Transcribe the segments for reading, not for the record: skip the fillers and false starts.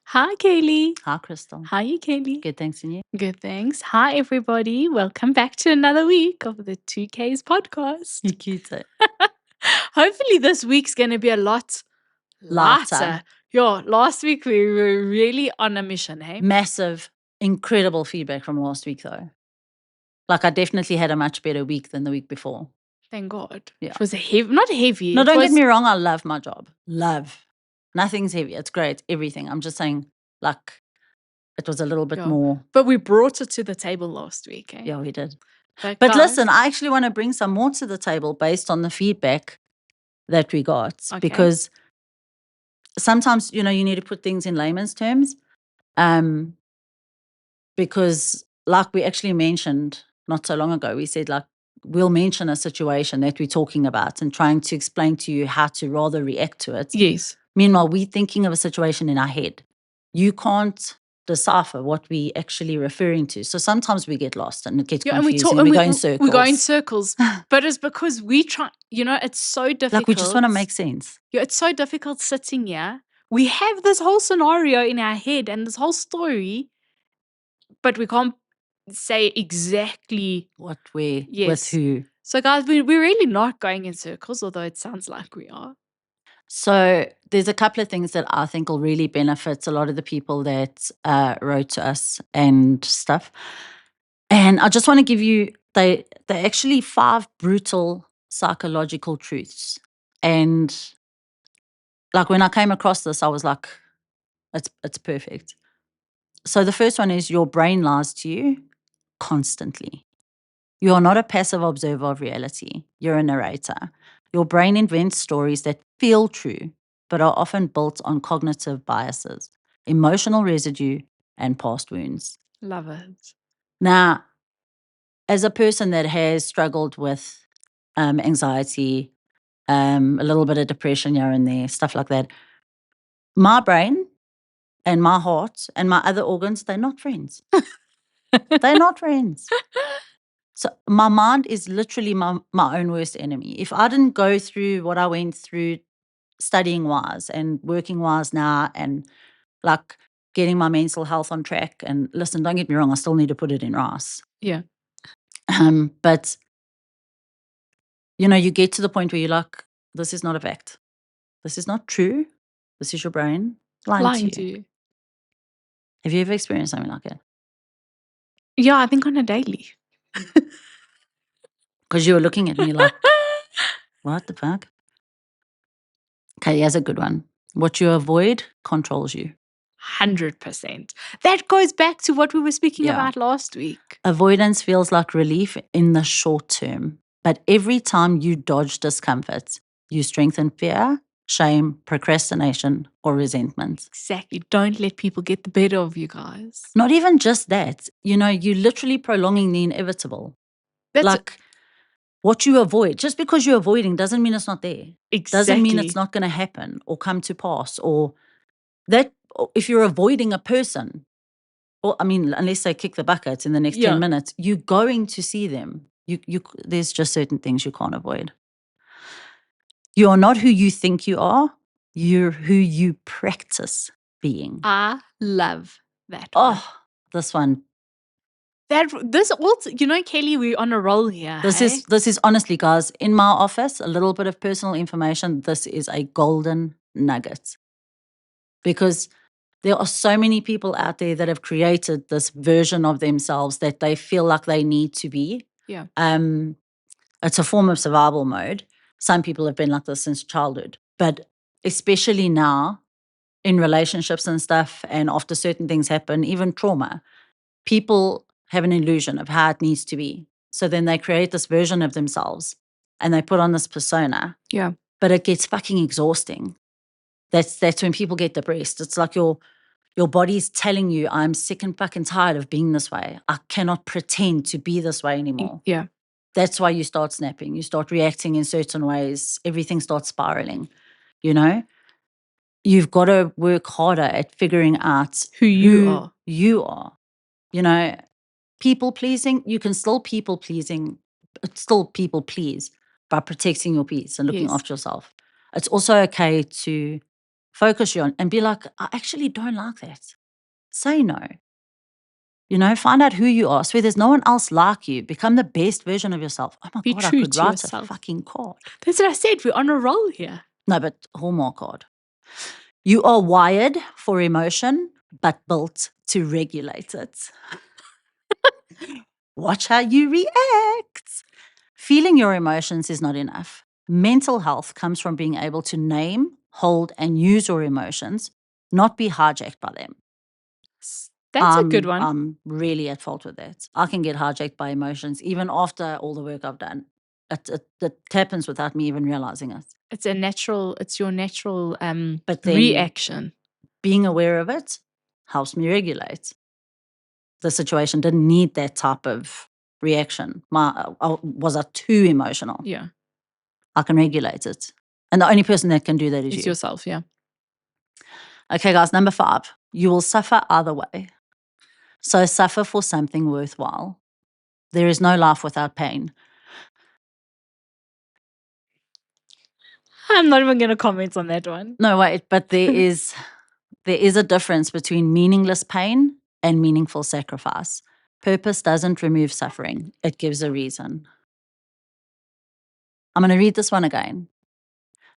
Hi, Kaylee. Hi, Kristal. How are you, Kaylee? Good, thanks, and you? Good, thanks. Hi, everybody. Welcome back to another week of the 2Ks podcast. You cute. Hopefully, this week's going to be a lot lighter. Lighter. Yo, last week we were really on a mission, hey? Massive, incredible feedback from last week, though. Like, I definitely had a much better week than the week before. Thank God. Yeah. It was not heavy. No, don't get me wrong. I love my job. Love. Nothing's heavy. It's great. Everything. I'm just saying, like, it was a little bit more. But we brought it to the table last week, eh? Yeah, we did. But But listen, I actually want to bring some more to the table based on the feedback that we got. Okay. Because sometimes, you need to put things in layman's terms. Because like we actually mentioned not so long ago, we said, like, we'll mention a situation that we're talking about and trying to explain to you how to rather react to it. Yes. Meanwhile, we're thinking of a situation in our head. You can't decipher what we're actually referring to. So sometimes we get lost and it gets confusing. And we go in circles. We go in circles. But it's because we try, it's so difficult. Like, we just want to make sense. Yeah, it's so difficult sitting here. We have this whole scenario in our head and this whole story, but we can't say exactly what we're with who. So guys, we're really not going in circles, although it sounds like we are. So there's a couple of things that I think will really benefit a lot of the people that wrote to us and stuff. And I just want to give you, they're actually 5 brutal psychological truths. And like, when I came across this, I was like, it's perfect. So the first one is, your brain lies to you constantly. You are not a passive observer of reality. You're a narrator. Your brain invents stories that feel true, but are often built on cognitive biases, emotional residue, and past wounds. Love it. Now, as a person that has struggled with anxiety, a little bit of depression here and there, stuff like that, my brain and my heart and my other organs, they're not friends. They're not friends. So my mind is literally my own worst enemy. If I didn't go through what I went through studying wise and working wise now, and like getting my mental health on track, and listen, don't get me wrong, I still need to put it in rice. Yeah. But you get to the point where you're like, this is not a fact. This is not true. This is your brain lying to you. Have you ever experienced something like that? Yeah, I think on a daily. Because you were looking at me like, what the fuck? Okay, here's a good one. What you avoid controls you. 100%. That goes back to what we were speaking about last week. Avoidance feels like relief in the short term, but every time you dodge discomfort, you strengthen fear, shame, procrastination, or resentment. Exactly. Don't let people get the better of you guys. Not even just that. You're literally prolonging the inevitable. Like, what you avoid, just because you're avoiding doesn't mean it's not there. Exactly. Doesn't mean it's not going to happen or come to pass, or that if you're avoiding a person, or unless they kick the bucket in the next 10 minutes, you're going to see them. There's just certain things you can't avoid. You are not who you think you are. You're who you practice being. I love that one. Oh, this one. This also, Kelly, we're on a roll here. This is honestly, guys, in my office, a little bit of personal information. This is a golden nugget, because there are so many people out there that have created this version of themselves that they feel like they need to be. Yeah. It's a form of survival mode. Some people have been like this since childhood, but especially now in relationships and stuff, and after certain things happen, even trauma, people have an illusion of how it needs to be. So then they create this version of themselves and they put on this persona. Yeah. But it gets fucking exhausting. That's when people get depressed. It's like your body's telling you, I'm sick and fucking tired of being this way. I cannot pretend to be this way anymore. Yeah. That's why you start snapping. You start reacting in certain ways. Everything starts spiraling, You've got to work harder at figuring out who you are. People pleasing, you can still people please by protecting your peace and looking after yourself. It's also okay to focus you on and be like, I actually don't like that. Say no. Find out who you are. So there's no one else like you. Become the best version of yourself. Oh my Be God, I true could to write yourself. a fucking card. That's what I said. We're on a roll here. No, but Hallmark card. You are wired for emotion, but built to regulate it. Watch how you react. Feeling your emotions is not enough. Mental health comes from being able to name, hold, and use your emotions, not be hijacked by them. That's a good one. I'm really at fault with that. I can get hijacked by emotions even after all the work I've done. It happens without me even realizing it. It's your natural But then reaction. Being aware of it helps me regulate. The situation didn't need that type of reaction. Was I too emotional? Yeah. I can regulate it. And the only person that can do that is It's you. yourself, yeah. Okay, guys, number 5. You will suffer either way. So suffer for something worthwhile. There is no life without pain. I'm not even going to comment on that one. No, wait, but there is a difference between meaningless pain and meaningful sacrifice. Purpose doesn't remove suffering. It gives a reason. I'm going to read this one again.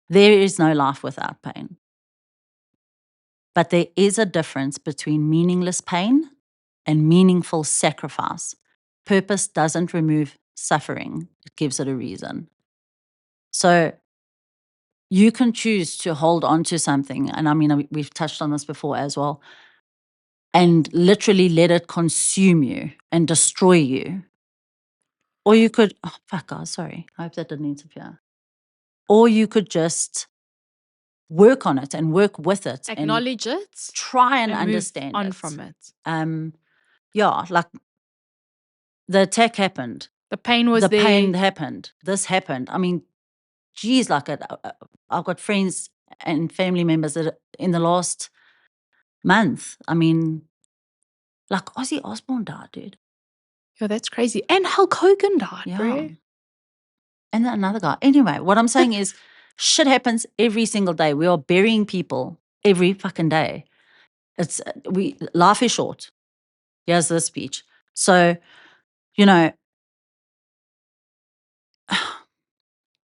There is no life without pain. But there is a difference between meaningless pain and meaningful sacrifice. Purpose doesn't remove suffering. It gives it a reason. So you can choose to hold on to something. And I mean, we've touched on this before as well. And literally let it consume you and destroy you. Or you could, oh, fuck, guys, sorry. I hope that didn't interfere. Or you could just work on it and work with it. Acknowledge it. Try and move understand on it. from it. Yeah, like the attack happened. The pain was the there. pain happened. This happened. I mean, geez, like I've got friends and family members that in the last month, I mean, like Ozzy Osbourne died, dude. Yeah, that's crazy. And Hulk Hogan died, Yeah. bro. And then another guy. Anyway, what I'm saying is shit happens every single day. We are burying people every fucking day. Life is short. Here's the speech. So, but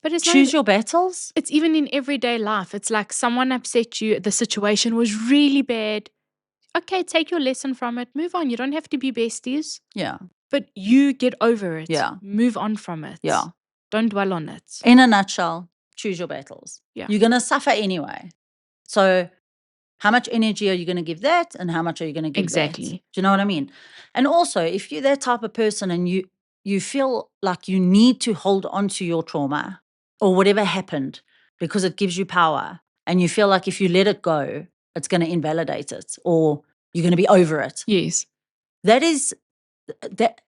it's choose your battles. It's even in everyday life. It's like someone upset you. The situation was really bad. Okay, take your lesson from it. Move on. You don't have to be besties. Yeah. But you get over it. Yeah. Move on from it. Yeah. Don't dwell on it. In a nutshell, choose your battles. Yeah. You're going to suffer anyway. So how much energy are you going to give that and how much are you going to give that? Exactly. Do you know what I mean? And also, if you're that type of person and you feel like you need to hold on to your trauma or whatever happened because it gives you power and you feel like if you let it go, it's going to invalidate it or you're going to be over it. Yes.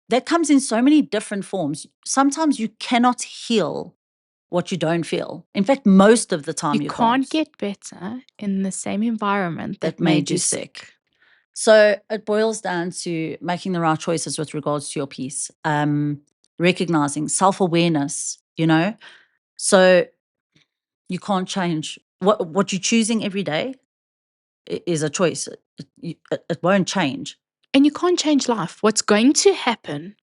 That comes in so many different forms. Sometimes you cannot heal what you don't feel. In fact, most of the time you can't get better in the same environment that made you sick. So it boils down to making the right choices with regards to your peace, recognizing self-awareness, So you can't change. What you're choosing every day is a choice. It won't change. And you can't change life. What's going to happen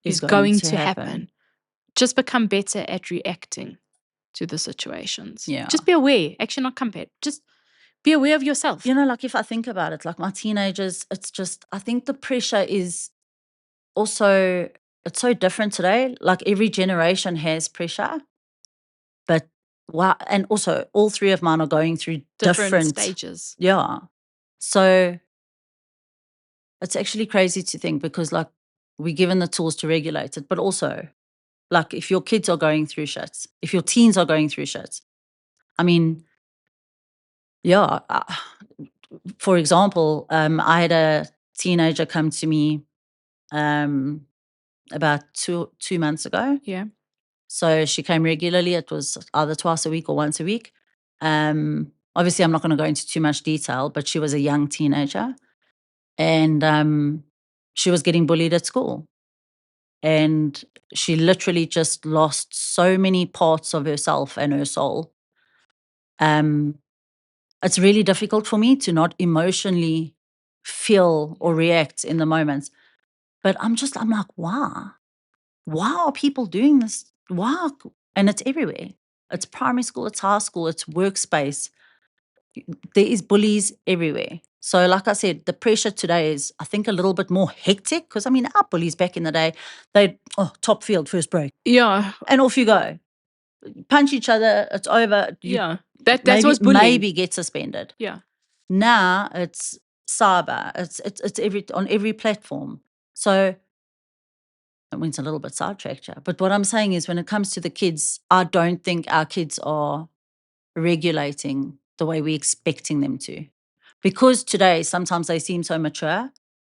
is going to happen. Just become better at reacting to the situations. Yeah. Just be aware. Actually, not compare. Just be aware of yourself. Like if I think about it, like my teenagers, it's just, I think the pressure is also, it's so different today. Like every generation has pressure. But wow. And also all 3 of mine are going through different stages. Yeah. So it's actually crazy to think because like we're given the tools to regulate it, but also like if your kids are going through shit, if your teens are going through shit, I mean, yeah. For example, I had a teenager come to me about two months ago. Yeah. So she came regularly. It was either twice a week or once a week. Obviously, I'm not going to go into too much detail, but she was a young teenager. And she was getting bullied at school. And she literally just lost so many parts of herself and her soul. It's really difficult for me to not emotionally feel or react in the moments. But I'm like, why? Why are people doing this? Why? And it's everywhere. It's primary school, it's high school, it's workspace. There is bullies everywhere. So like I said, the pressure today is, I think, a little bit more hectic because, I mean, our bullies back in the day, top field, first break. Yeah. And off you go. Punch each other, it's over. Yeah. That's what's bullying. Maybe get suspended. Yeah. Now it's cyber. It's on every platform. So I mean, it's a little bit sidetracked, yeah. But what I'm saying is, when it comes to the kids, I don't think our kids are regulating the way we're expecting them to. Because today, sometimes they seem so mature,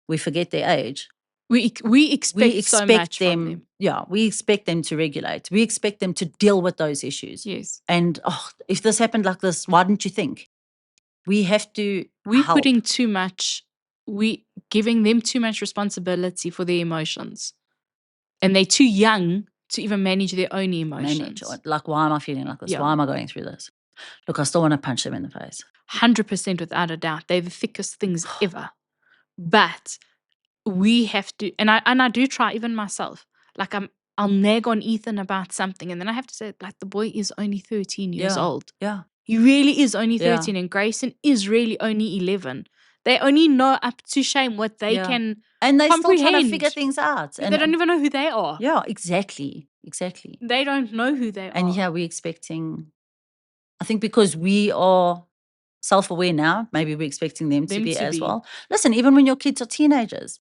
we forget their age. We expect so much them, from them. Yeah, we expect them to regulate. We expect them to deal with those issues. Yes. And if this happened like this, why didn't you think? We have to We're help. putting too much, we giving them too much responsibility for their emotions. And they're too young to even manage their own emotions. Like, why am I feeling like this? Yeah. Why am I going through this? Look, I still want to punch them in the face. 100% without a doubt. They're the thickest things ever. But we have to, and I do try, even myself. Like, I'll nag on Ethan about something, and then I have to say, like, the boy is only 13 years old. Yeah. He really is only 13, and Grayson is really only 11. They only know up to shame what they can and they're comprehend. still trying to figure things out. And they don't even know who they are. Yeah, exactly. They don't know who they are. And yeah, we're expecting, I think because we are self-aware now, maybe we're expecting them to be as well. Listen, even when your kids are teenagers,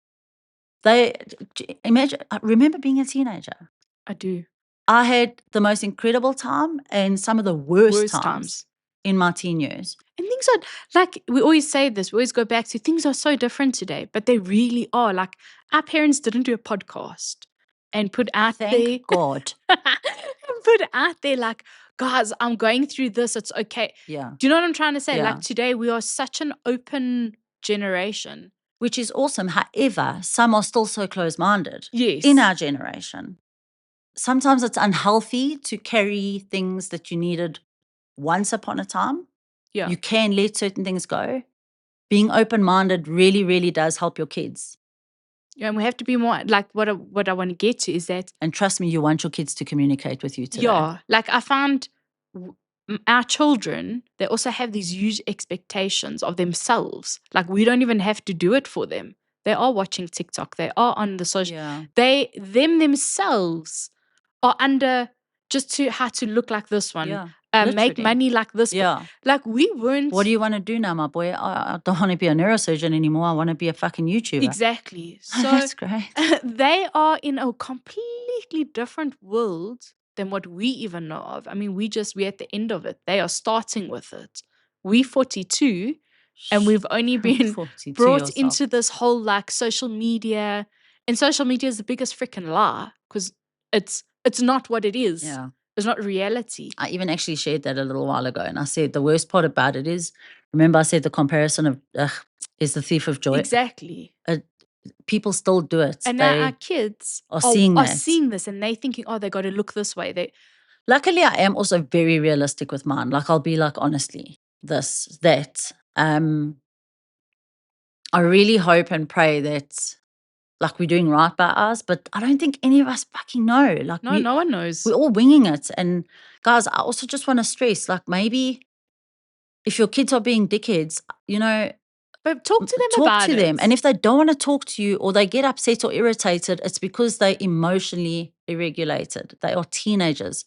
remember being a teenager? I do. I had the most incredible time and some of the worst times in my teen years. And things are, like, we always say this, we always go back to, things are so different today, but they really are. Like, our parents didn't do a podcast and put out Thank God. and put out there, like, guys, I'm going through this, it's okay. Yeah. Do you know what I'm trying to say? Like, today we are such an open generation. Which is awesome. However, some are still so close-minded. Yes. In our generation. Sometimes it's unhealthy to carry things that you needed once upon a time. Yeah. You can let certain things go. Being open-minded really, really does help your kids. Yeah, and we have to be more, like, what I want to get to is that. And trust me, you want your kids to communicate with you today. Yeah, like, I found our children, they also have these huge expectations of themselves. Like, we don't even have to do it for them. They are watching TikTok. They are on the social. Yeah. Themselves are under just to how to look like this one. Yeah. Make money like this. Yeah. Like, we weren't. What do you want to do now, my boy? I don't want to be a neurosurgeon anymore. I want to be a fucking YouTuber. Exactly. So that's great. They are in a completely different world than what we even know of. I mean, we're at the end of it. They are starting with it. We're 42, and we've only been brought into this whole, like, social media. And social media is the biggest freaking lie, because it's not what it is. Yeah. It's not reality. I even actually shared that a little while ago, and I said the worst part about it is, remember I said the comparison of is the thief of joy. Exactly. People still do it. And now our kids are seeing this, and they're thinking, they got to look this way. Luckily, I am also very realistic with mine. Like, I'll be like, honestly, this, that. I really hope and pray that, like, we're doing right by us, but I don't think any of us fucking know. Like, no one knows. We're all winging it. And guys, I also just want to stress, like, maybe if your kids are being dickheads, but talk to them about it. And if they don't want to talk to you, or they get upset or irritated, it's because they're emotionally irregulated. They are teenagers.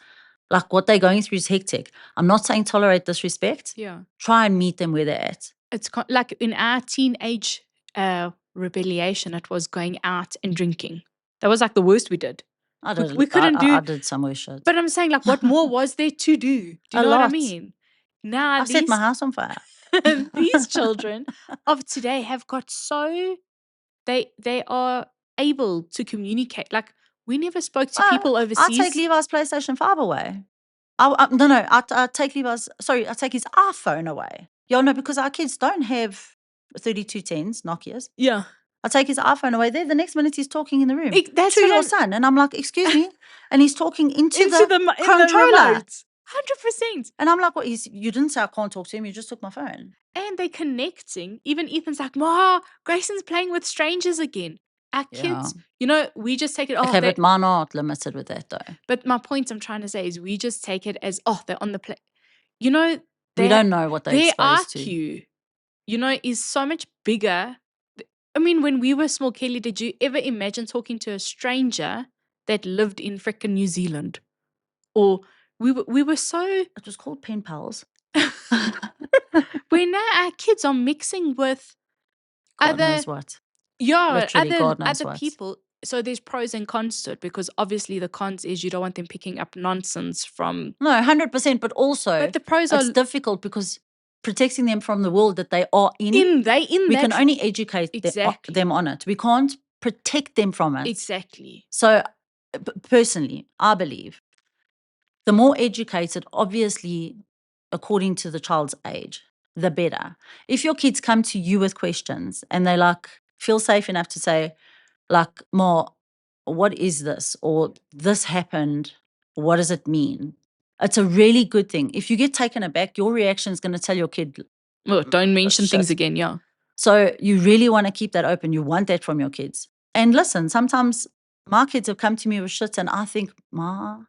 Like, what they're going through is hectic. I'm not saying tolerate disrespect. Yeah. Try and meet them where they're at. It's like in our teenage rebellion, it was going out and drinking. That was like the worst we did. We couldn't do. I did some worse shit. But I'm saying, like, what more was there to do? Do you know what I mean? Now I set my house on fire. These children of today have got so they are able to communicate. Like, we never spoke to people overseas. I take Levi's PlayStation 5 away. I take I take his iPhone away. Yeah, no, because our kids don't have 3210s, Nokias. Yeah. I take his iPhone away there. The next minute he's talking in the room that's to your son. And I'm like, excuse me. And he's talking into the controller. controller. 100%. And I'm like, what? You didn't say I can't talk to him. You just took my phone. And they're connecting. Even Ethan's like, Ma, Grayson's playing with strangers again. Our kids, we just take it, Okay, but mine aren't limited with that though. But my point I'm trying to say is we just take it as, they're on the play. We don't know what they're their exposed to. IQ, is so much bigger. I mean, when we were small, Kelly, did you ever imagine talking to a stranger that lived in frickin' New Zealand? Or we were so... It was called pen pals. Where now our kids are mixing with God knows what. Literally, God knows other what. people. So there's pros and cons to it, because obviously the cons is you don't want them picking up nonsense from... No, 100%, but also But the pros it's difficult because protecting them from the world that they are in. We can only educate them on it. We can't protect them from it. Exactly. So personally, I believe the more educated, obviously, according to the child's age, the better. If your kids come to you with questions and they feel safe enough to say, like, Ma, what is this? Or this happened, what does it mean? It's a really good thing. If you get taken aback, your reaction is going to tell your kid, well, don't mention things again, yeah. So you really want to keep that open. You want that from your kids. And listen, sometimes my kids have come to me with shit and I think, Ma.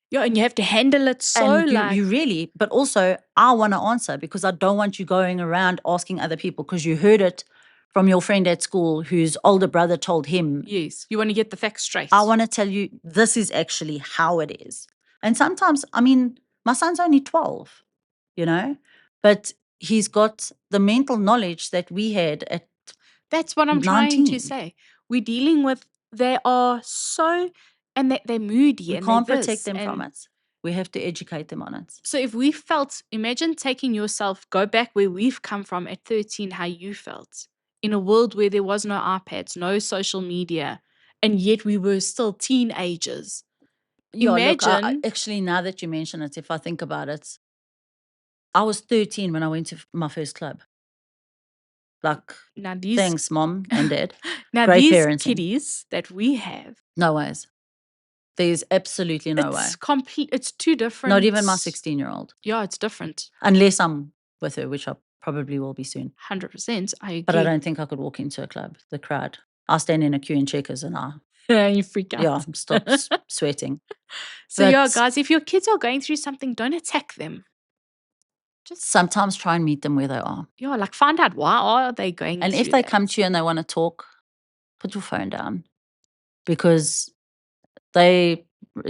Yeah, and you have to handle it so you really, but also I want to answer because I don't want you going around asking other people because you heard it from your friend at school whose older brother told him. Yes, you want to get the facts straight. I want to tell you this is actually how it is. And sometimes, I mean, my son's only 12, but he's got the mental knowledge that we had at That's what I'm 19. trying to say. We're dealing with, they are so, and they're moody. We can't protect them from it. We have to educate them on it. So if we felt, imagine taking yourself, go back where we've come from at 13, how you felt. In a world where there was no iPads, no social media, and yet we were still teenagers. Yeah, imagine. Look, actually, now that you mention it, if I think about it, I was 13 when I went to my first club. Now thanks, Mom and Dad. Now Great these parenting. kiddies that we have. No ways. There's absolutely no way. It's too different. Not even my 16-year-old. Yeah, it's different. Unless I'm with her, which I probably will be soon. 100%. I agree. But I don't think I could walk into a club, the crowd. I stand in a queue in Checkers and you freak out. Yeah, stop sweating. So guys, if your kids are going through something, don't attack them. Just sometimes try and meet them where they are. Yeah, find out why are they going through. And if they come to you and they want to talk, put your phone down. Because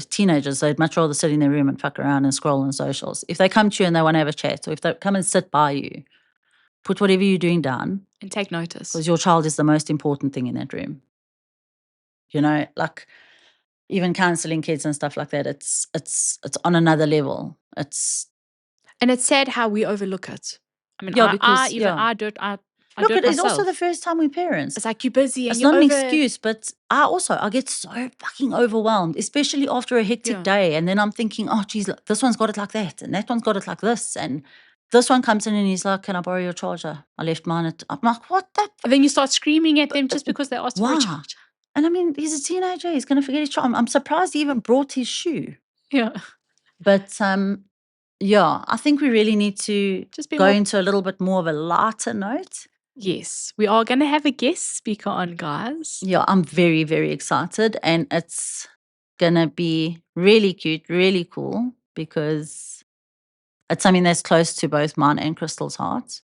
teenagers, they'd much rather sit in their room and fuck around and scroll on socials. If they come to you and they want to have a chat, or if they come and sit by you, put whatever you're doing down. And take notice. Because your child is the most important thing in that room. Even counseling kids and stuff like that, it's on another level. And it's sad how we overlook it. I mean, I do it. Look, it is also the first time we're parents. It's like you're busy. And it's not an excuse, but I get so fucking overwhelmed, especially after a hectic day. And then I'm thinking, oh, geez, look, this one's got it like that. And that one's got it like this. And this one comes in and he's like, can I borrow your charger? I left mine I'm like, what the? And then you start screaming at them just because they asked for a charger. And I mean, he's a teenager. He's going to forget his charger. I'm surprised he even brought his shoe. Yeah. But, I think we really need to just go into a little bit more of a lighter note. Yes, we are going to have a guest speaker on, guys. Yeah, I'm very, very excited. And it's going to be really cute, really cool, because it's something that's close to both mine and Kristal's hearts.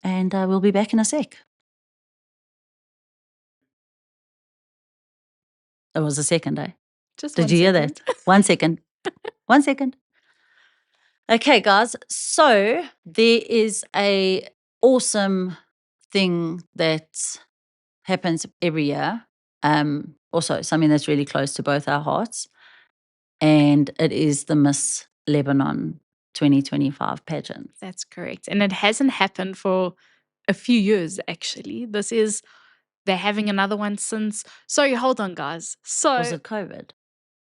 And we'll be back in a sec. It was a second, eh? Did you hear that? 1 second. 1 second. Okay, guys. So there is a awesome thing that happens every year. Also, something that's really close to both our hearts. And it is the Miss Lebanon 2025 pageant. That's correct. And it hasn't happened for a few years, actually. They're having another one since... Sorry, hold on, guys. Was it COVID?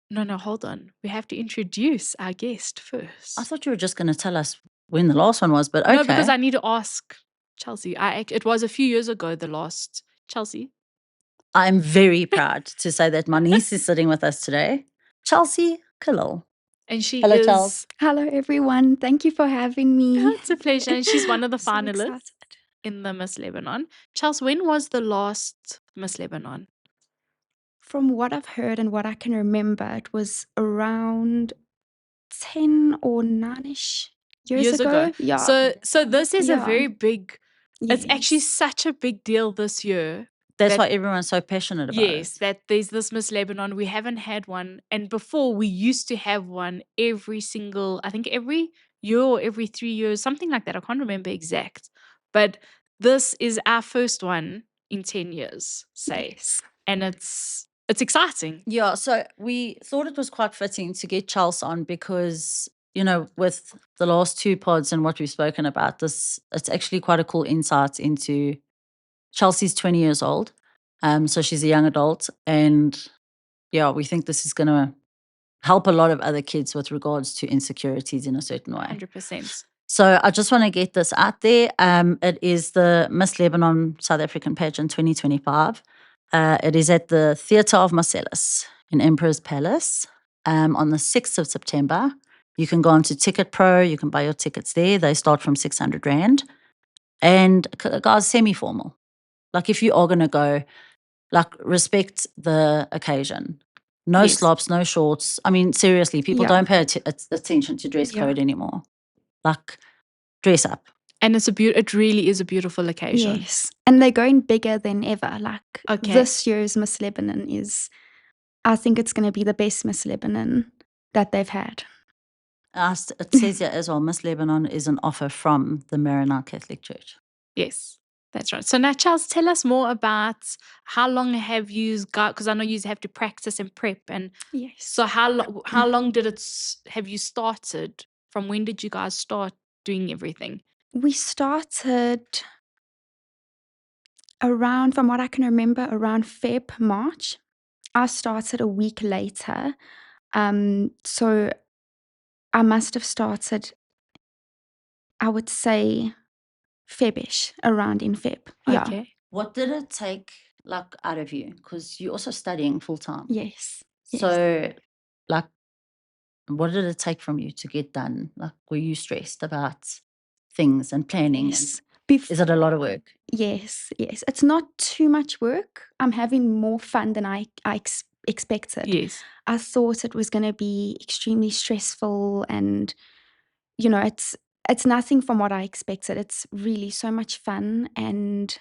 No, hold on. We have to introduce our guest first. I thought you were just going to tell us when the last one was, but okay. No, because I need to ask Chelsea. It was a few years ago, the last. Chelsea? I'm very proud to say that my niece is sitting with us today. Chelsea Kalil. And she Hello, is. Charles. Hello, everyone. Thank you for having me. It's a pleasure. And she's one of the So finalists excited. in the Miss Lebanon. Charles, when was the last Miss Lebanon? From what I've heard and what I can remember, it was around 10 or 9-ish years ago. Yeah. So this is a Yeah. very big. It's actually Yes. such a big deal this year. That's that- why everyone's so passionate about Yes, it. that there's this Miss Lebanon. We haven't had one. And before, we used to have one every single, I think every year or every 3 years, something like that. I can't remember exact. But this is our first one in 10 years, say. Yes. And it's exciting. Yeah, so we thought it was quite fitting to get Charles on because, you know, with the last two pods and what we've spoken about, this it's actually quite a cool insight into Chelsea's 20 years old. So she's a young adult. And yeah, we think this is going to help a lot of other kids with regards to insecurities in a certain way. 100%. So I just want to get this out there. It is the Miss Lebanon South African Pageant 2025. It is at the Theatre of Marcellus in Emperor's Palace on the 6th of September. You can go onto TicketPro. You can buy your tickets there. They start from 600 Rand. And guys, semi-formal. Like if you are going to go, like respect the occasion. No Yes. slops, no shorts. I mean, seriously, people Yeah. don't pay attention to dress Yeah. code anymore. Like, dress up. And it really is a beautiful occasion. Yes. And they're going bigger than ever. Like Okay. this year's Miss Lebanon I think it's going to be the best Miss Lebanon that they've had. It says here as well, Miss Lebanon is an offer from the Maronite Catholic Church. Yes, that's right. So now, Charles, tell us more about how long have you got, because I know you have to practice and prep. And Yes. so how long have you started? From when did you guys start doing everything? We started around, from what I can remember, around March. I started a week later. So I must have started, I would say, Febish, around in Feb. Yeah. Okay. What did it take, like, out of you? Because you're also studying full time. Yes. Yes. So, like, what did it take from you to get done? Like, were you stressed about things and planning? Yes. Is it a lot of work? Yes. Yes. It's not too much work. I'm having more fun than I expected. Yes. I thought it was going to be extremely stressful, and you know, it's nothing from what I expected. It's really so much fun, and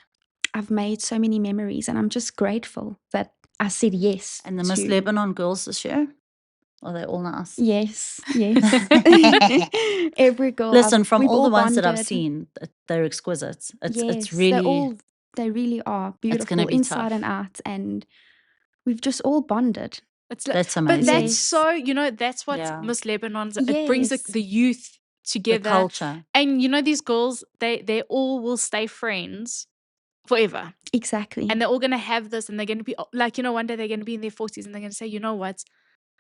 I've made so many memories, and I'm just grateful that I said yes. And the Miss to- Lebanon girls this year, are they all nice? Yes, yes. Every girl. Listen, from we've all the ones that I've bonded. seen, they're exquisite. It's Yes, really they really are It's gonna beautiful be inside tough. and out, and we've just all bonded. that's But amazing. that's Yes. so, that's what Yeah. Miss Lebanon's, it brings Yes. the youth The together. culture. And these girls, they all will stay friends forever. Exactly. And they're all going to have this, and they're going to be like, one day they're going to be in their 40s and they're going to say, you know what?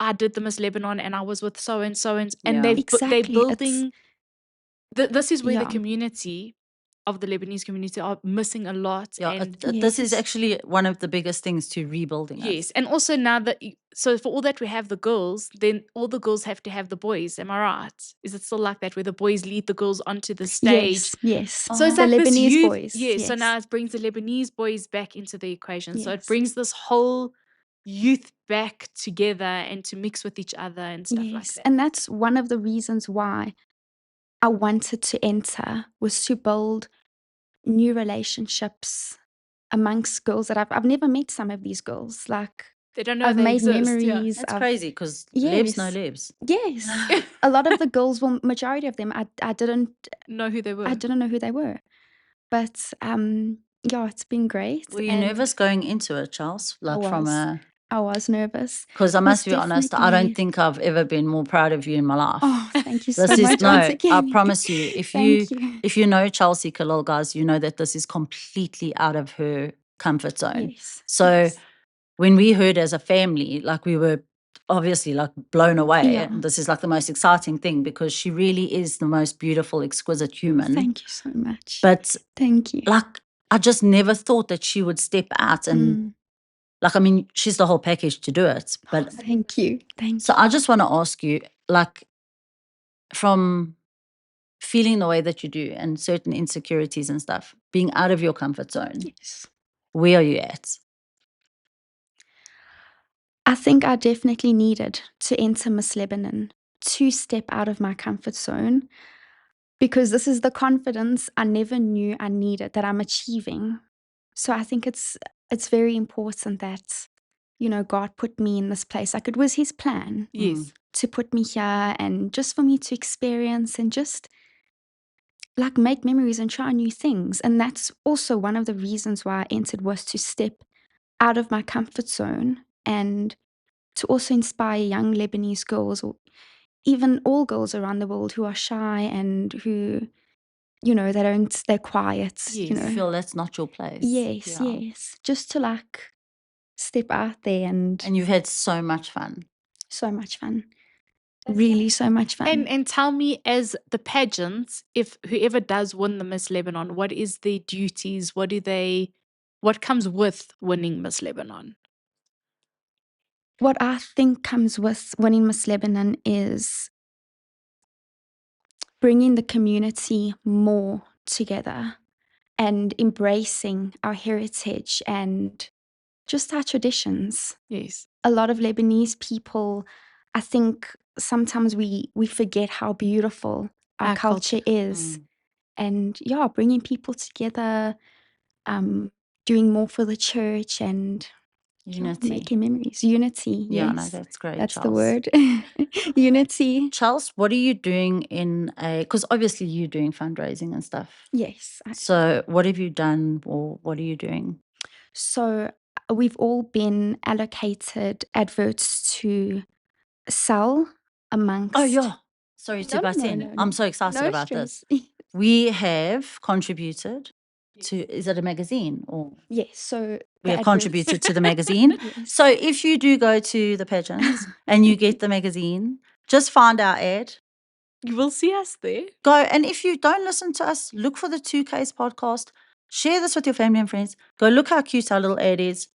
I did the Miss Lebanon and I was with so and so. And Yeah. they're Exactly. building. This is where the Yeah. community of the Lebanese community are missing a lot. Yeah, And this is Yes. actually one of the biggest things to rebuilding yes. us. And also now that, so for all that we have the girls, then all the girls have to have the boys. Am I right? Is it still like that, where the boys lead the girls onto the stage? Yes. So it's The like this Lebanese youth, boys. yeah. Yes. So now it brings the Lebanese boys back into the equation. So it Yes. brings this whole youth back together and to mix with each other and stuff like Yes. that. And that's one of the reasons why I wanted to enter, was to build new relationships amongst girls that I've never met some of these girls. Like, They don't know I've they made exist. memories. That's I've- crazy because lebs no Yes. lebs. Yes. A lot of the girls, well, majority of them, I didn't Know who they were. I didn't know who they were. But yeah, it's been great. Were you and nervous going into it, Charles? Like I was nervous. because I It must was be honest, I definitely- don't think I've ever been more proud of you in my life. Oh, thank you so This is much. no, once I again. promise you. Thank you. If you know Chelsea Kalil, guys, you know that this is completely out of her comfort zone. Yes. So yes. when we heard as a family, like we were obviously like blown away. Yeah. And this is like the most exciting thing because she really is the most beautiful, exquisite human. Thank you so much. But Thank you. like I just never thought that she would step out and like I mean, she's the whole package to do it. But Thank you. Thank so I just want to ask you, like from feeling the way that you do and certain insecurities and stuff, being out of your comfort zone, Yes. where are you at? I think I definitely needed to enter Miss Lebanon to step out of my comfort zone, because this is the confidence I never knew I needed that I'm achieving. So I think it's very important that, you know, God put me in this place. Like, it was his plan Yes. to put me here, and just for me to experience and just like make memories and try new things. And that's also one of the reasons why I entered, was to step out of my comfort zone and to also inspire young Lebanese girls, or even all girls around the world who are shy and who, you know, they're quiet, you Yes. know. Feel that's not your place. Yes, Yeah. yes. Just to like step out there, and And you've had so much fun. so much fun. Really so much fun. And tell me, as the pageants, if whoever does win the Miss Lebanon, what is their duties? What comes with winning Miss Lebanon? What I think comes with winning Miss Lebanon is bringing the community more together and embracing our heritage and just our traditions. Yes. A lot of Lebanese people, I think sometimes we forget how beautiful our Our culture culture. is. And yeah, bringing people together, doing more for the church, and Unity. making memories. Unity, Yeah, no, yes. that's great, That's the Charles. word. Unity. Charles, what are you doing because obviously you're doing fundraising and stuff. Yes. So what have you done, or what are you doing? So we've all been allocated adverts to sell amongst. Oh, yeah. Sorry to No, butt no, in. no, I'm no. so excited No about this. stress. We have contributed to, is it a magazine, or Yes, so we the have adverts. contributed to the magazine? Yes. So if you do go to the pageants and you get the magazine, just find our ad, You will see us there. go, and if you don't listen to us, look for the 2Ks podcast, share this with your family and friends, go look how cute our little ad is,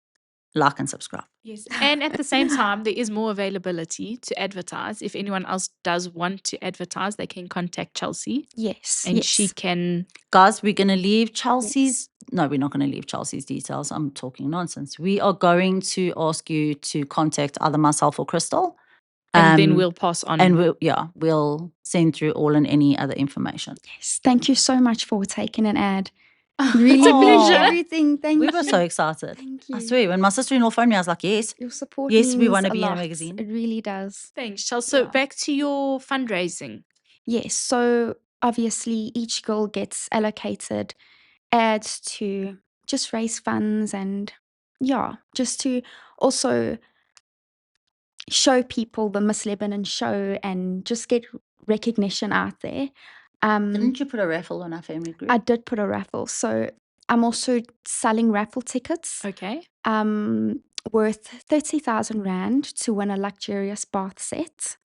like and subscribe. Yes. And at the same time, there is more availability to advertise. If anyone else does want to advertise, they can contact Chelsea, Yes. and yes. she can. Guys, we're going to leave Chelsea's. No, we're not going to leave Chelsea's details. I'm talking nonsense. We are going to ask you to contact either myself or Kristal. And then we'll pass on. And we'll send through all and any other information. Yes. Thank you so much for taking an ad. Really It's a means pleasure. everything. Thank We you. were so excited. Thank you. I swear, when my sister-in-law phoned me, I was like, yes. Your support Yes, we means wanna a be in a lot. magazine. It really does. Thanks, Chelsea. So Yeah. back to your fundraising. Yes. So obviously each girl gets allocated ads to just raise funds, and just to also show people the Miss Lebanon show and just get recognition out there. Didn't you put a raffle on our family group? I did put a raffle. So I'm also selling raffle tickets Okay. worth 30,000 Rand to win a luxurious bath set.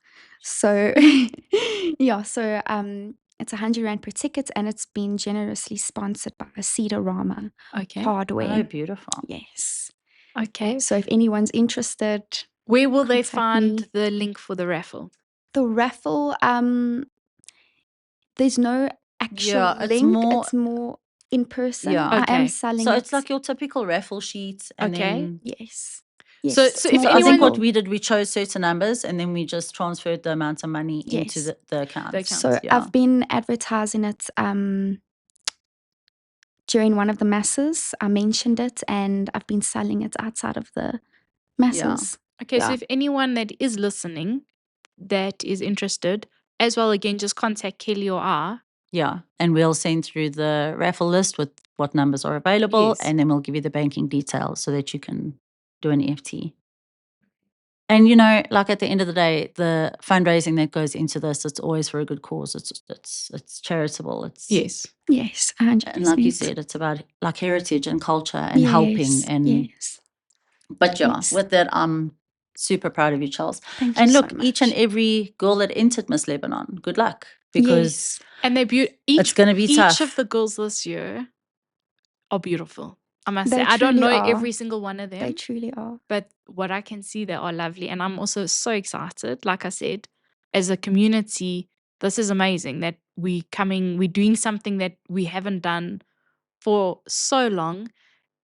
So so it's 100 Rand per ticket, and it's been generously sponsored by Cedarama Okay. Hardware. Oh, beautiful. Yes. Okay. So if anyone's interested, Where will they contact find me. the link for the raffle? The raffle, there's no actual Yeah, it's link. more- It's more in person. Yeah. I am Okay. selling So it. it's like your typical raffle sheet. And Okay. then Yes. So Yes. if it's more I think what visible. we did, we chose certain numbers and then we just transferred the amount of money into Yes. the account. The account. So Yeah. I've been advertising it during one of the masses. I mentioned it, and I've been selling it outside of the masses. Okay, so Yeah. if anyone that is listening that is interested, as well, again, just contact Kelly or I. Yeah. And we'll send through the raffle list with what numbers are available. Yes. And then we'll give you the banking details so that you can do an EFT. And, you know, like at the end of the day, the fundraising that goes into this, it's always for a good cause. It's charitable. It's Yes. Yes, 100%. And like you said, it's about like heritage and culture and helping. And yes. But yeah, Yes. with that, I'm super proud of you, Charles. Thank you And so look, each and much. every girl that entered Miss Lebanon, good luck, because And they're beautiful. it's going to be Each tough. of the girls this year are beautiful. I must They say, I don't truly know are. every single one of They them, truly are. but what I can see, they are lovely. And I'm also so excited. Like I said, as a community, this is amazing that we're doing something that we haven't done for so long.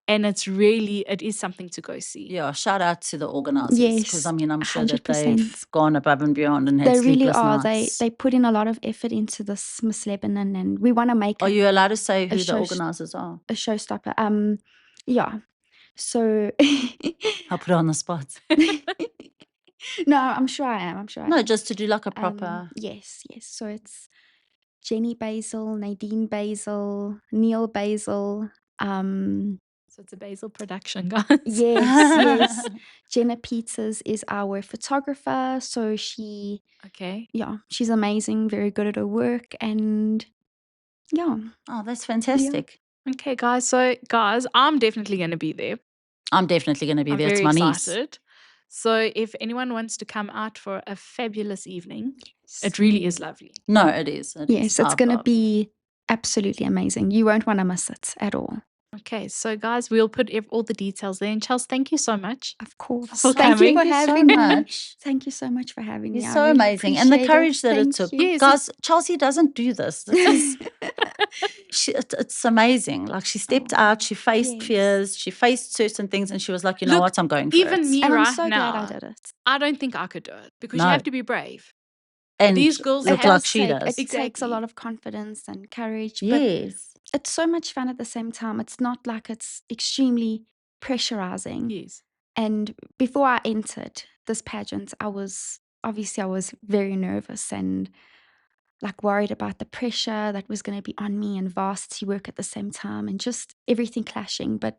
And it is something to go see. Yeah, shout out to the organisers, because Yes, I mean, I'm sure that 100%. they've gone above and beyond and had They really sleepless are. nights. They put in a lot of effort into this Miss Lebanon, and we want to make Are it you allowed to say who the show- organisers are? a showstopper. Yeah. So I'll put it on the spot. no, I'm sure I am. No, just to do like a proper. Yes. So it's Jenny Basil, Nadine Basil, Neil Basil. So it's a Basil production, guys. Yes. Jenna Peters is our photographer. So she's amazing, very good at her work, and yeah. Oh, that's fantastic. Okay, guys. So, guys, I'm definitely going to be there. I'm definitely going to be I'm there. very It's my niece. excited. So, if anyone wants to come out for a fabulous evening, it really is lovely. No, it is. Yes, it's going to be absolutely amazing. You won't want to miss it at all. Okay, so guys, we'll put all the details there. And Chelsea, thank you so much. Of course. Thank you for having me. Much. Thank you so much for having me. You're I so really amazing. And the appreciate courage that it Thank took. you. Yes, Guys, Chelsea doesn't do this. This is it's amazing. Like, she stepped out, she faced fears, she faced certain things, and she was like, you know what, I'm going for even it. me And I'm right so now, glad I did it. I don't think I could do it because No. you have to be brave. And these girls look have- like she does. It takes a lot of confidence and courage. Yes. But it's so much fun at the same time. It's not like it's extremely pressurizing. Yes. And before I entered this pageant, I was very nervous and like worried about the pressure that was going to be on me and varsity work at the same time and just everything clashing. But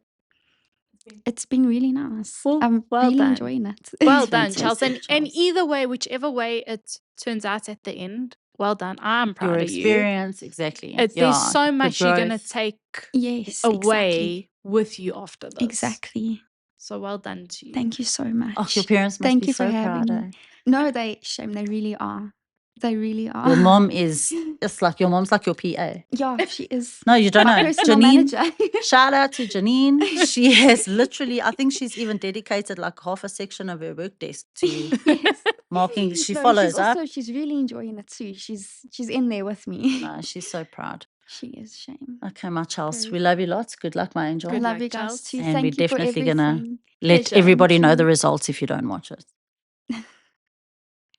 it's been really nice. Well, I'm well really done. enjoying it. Well It's done, fantastic, Chelsea. And Chelsea. either way, whichever way it turns out at the end, well done. I'm proud Your of experience, exactly. There's so much you're going to growth. take Yes, away with you after this. Exactly. So well done to you. Thank you so much. Oh, your parents must Thank be you so for having proud. me. Eh? No, they really are. They really are. Your mom is, it's like your mom's like your PA. Yeah, she is. No, you don't my know. personal Janine, manager. shout out to Janine. She has literally, I think she's even dedicated like half a section of her work desk to Yes. marking. She No, follows up. She's really enjoying it too. She's in there with me. No, she's so proud. She is, Shame. Okay, my Chelsea. Very We love you lots. Good luck, my angel. I Good love luck, you guys Chelsea. too. And Thank we're you for definitely everything. gonna let Pleasure. everybody Thank know you. the results if you don't watch it.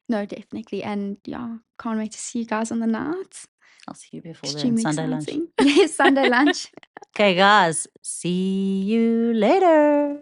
No, definitely. And yeah, can't wait to see you guys on the night. I'll see you before then. Extremely Sunday lunch. exciting. Yes, Sunday lunch. Okay, guys. See you later.